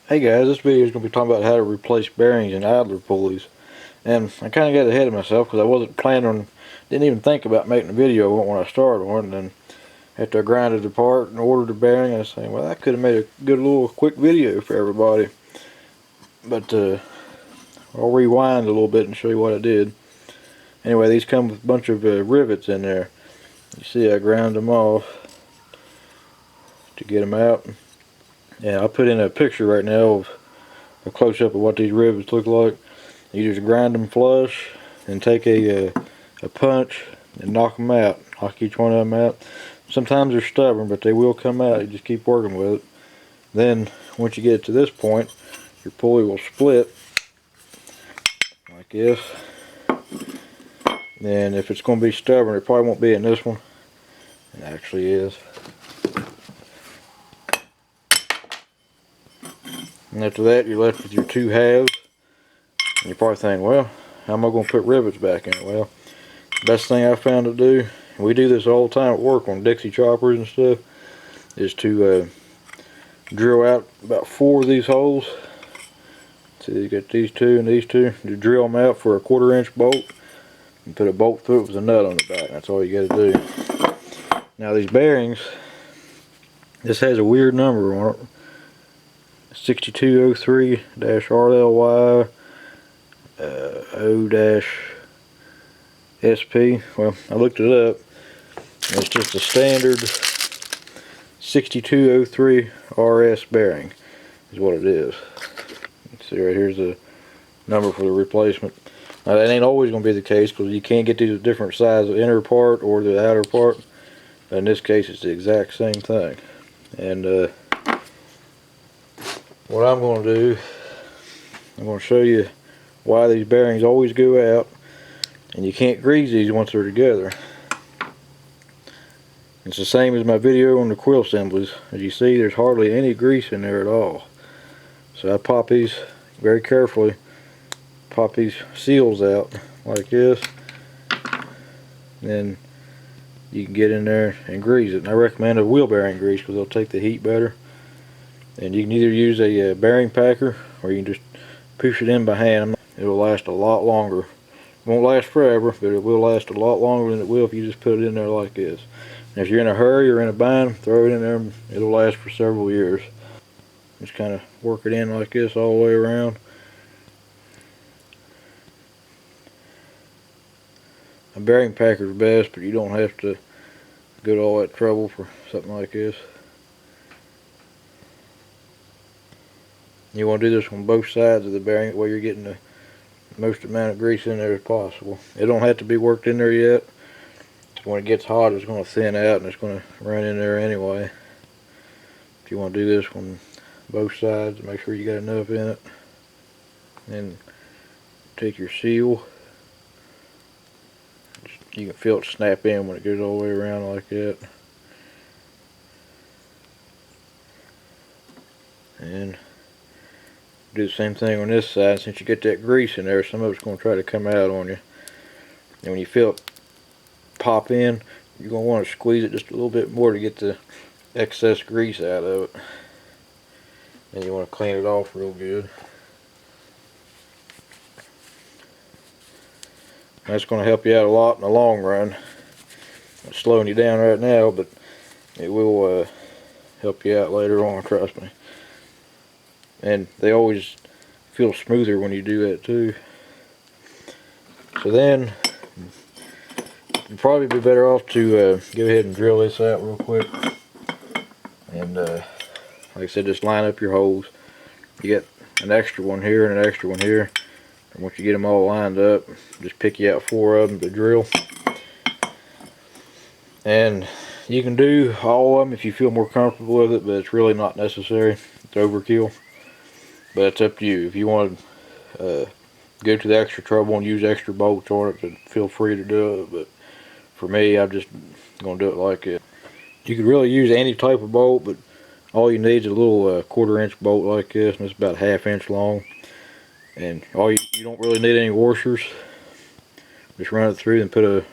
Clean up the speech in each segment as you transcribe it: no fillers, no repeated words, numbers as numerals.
Hey guys, this video is going to be talking about how to replace bearings in idler pulleys. And I kind of got ahead of myself because I wasn't planning on, didn't even think about making a video when I started on it. And then after I grinded it apart and ordered the bearing, I was saying, well, I could have made a good little quick video for everybody. But I'll rewind a little bit and show you what I did. Anyway, these come with a bunch of rivets in there. You see I ground them off to get them out. Yeah, I'll put in a picture right now of a close-up of what these rivets look like. You just grind them flush and take a punch and knock them out. Knock each one of them out. Sometimes they're stubborn, but they will come out. You just keep working with it. Then, once you get to this point, your pulley will split like this. And if it's going to be stubborn, it probably won't be in this one. It actually is. And after that, you're left with your two halves. And you're probably thinking, well, how am I going to put rivets back in it? Well, the best thing I found to do, and we do this all the time at work on Dixie choppers and stuff, is to drill out about 4 of these holes. So you got these two and these two. You drill them out for a 1/4 inch bolt and put a bolt through it with a nut on the back. That's all you got to do. Now these bearings, this has a weird number on it. 6203-RLY O-SP. Well, I looked it up. It's just a standard 6203 RS bearing is what it is. See right here's the number for the replacement. Now that ain't always going to be the case because you can't get these different size of inner part or the outer part. But in this case it's the exact same thing. And what I'm going to do, I'm going to show you why these bearings always go out, and you can't grease these once they're together. It's the same as my video on the quill assemblies. As you see, there's hardly any grease in there at all. So I pop these very carefully, pop these seals out like this, then you can get in there and grease it. And I recommend a wheel bearing grease because they'll take the heat better. And you can either use a bearing packer or you can just push it in by hand. It'll last a lot longer. It won't last forever, but it will last a lot longer than it will if you just put it in there like this. And if you're in a hurry or in a bind, throw it in there. It'll last for several years. Just kind of work it in like this all the way around. A bearing packer is best, but you don't have to go to all that trouble for something like this. You want to do this on both sides of the bearing, that way you're getting the most amount of grease in there as possible. It don't have to be worked in there yet. When it gets hot, it's going to thin out and it's going to run in there anyway. If you want to do this on both sides, make sure you got enough in it. Then take your seal. You can feel it snap in when it goes all the way around like that. And do the same thing on this side. Since you get that grease in there, some of it's going to try to come out on you. And when you feel it pop in, you're going to want to squeeze it just a little bit more to get the excess grease out of it. And you want to clean it off real good. That's going to help you out a lot in the long run. It's slowing you down right now, but it will help you out later on, trust me. And they always feel smoother when you do that too. So then you'd probably be better off to go ahead and drill this out real quick. And like I said, just line up your holes. You get an extra one here and an extra one here. And once you get them all lined up, just pick you out 4 of them to drill. And you can do all of them if you feel more comfortable with it, but it's really not necessary. It's overkill. But it's up to you. If you want to go to the extra trouble and use extra bolts on it, then feel free to do it. But for me, I'm just going to do it like it. You could really use any type of bolt, but all you need is a little 1/4 inch bolt like this, and it's about 1/2 inch long. And you don't really need any washers. Just run it through and put a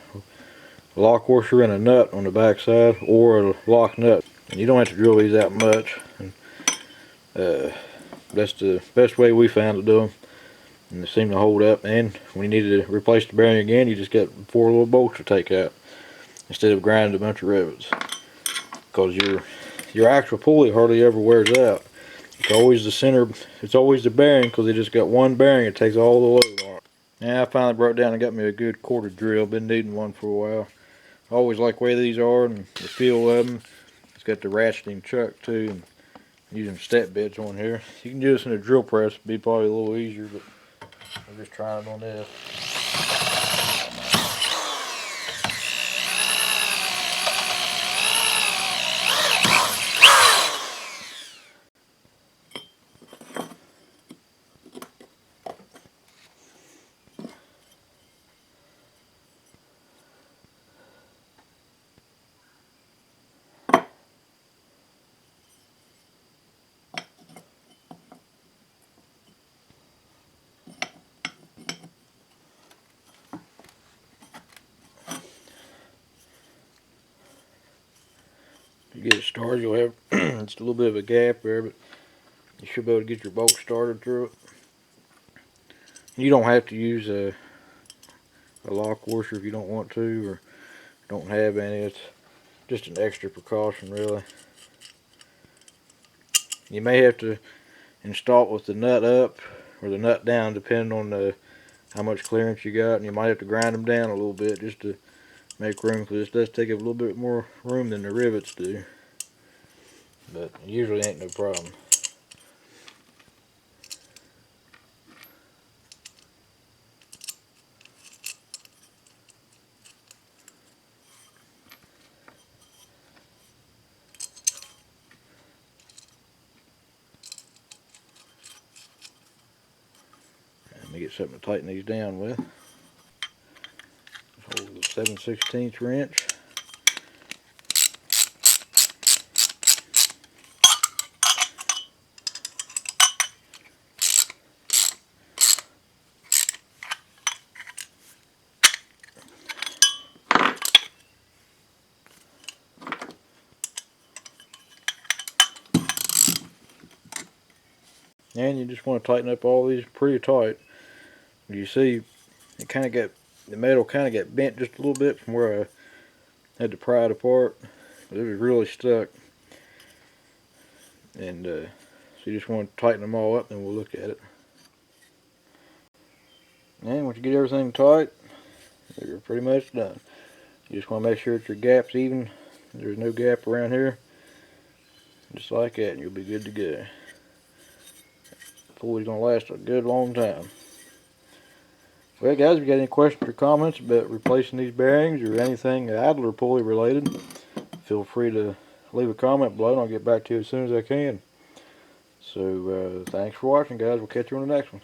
lock washer and a nut on the back side, or a lock nut. And you don't have to drill these out much. And, That's the best way we found to do them, and they seem to hold up. And when you need to replace the bearing again, you just got 4 little bolts to take out instead of grinding a bunch of rivets, because your actual pulley hardly ever wears out. It's always the center, it's always the bearing, because they just got one bearing. It takes all the load on it. Now I finally broke down and got me a good quarter drill. Been needing one for a while. I always like the way these are and the feel of them. It's got the ratcheting chuck too, and using step bits on here. You can do this in a drill press, it'd be probably a little easier, but I'm just trying it on this. To get it started, you'll have just a little bit of a gap there, but you should be able to get your bolt started through it. You don't have to use a lock washer if you don't want to, or don't have any. It's just an extra precaution, really. You may have to install it with the nut up or the nut down, depending on how much clearance you got, and you might have to grind them down a little bit just to make room, because this does take up a little bit more room than the rivets do, but it usually ain't no problem. Let me get something to tighten these down with. Hold the 7/16 wrench. And you just want to tighten up all these pretty tight. You see, it kind of got, the metal kind of got bent just a little bit from where I had to pry it apart. It was really stuck. And so you just want to tighten them all up, and we'll look at it. And once you get everything tight, you're pretty much done. You just want to make sure that your gap's even. There's no gap around here. Just like that, and you'll be good to go. The pulley's going to last a good long time. Well guys, if you got any questions or comments about replacing these bearings or anything idler pulley related, feel free to leave a comment below and I'll get back to you as soon as I can. So thanks for watching guys, we'll catch you on the next one.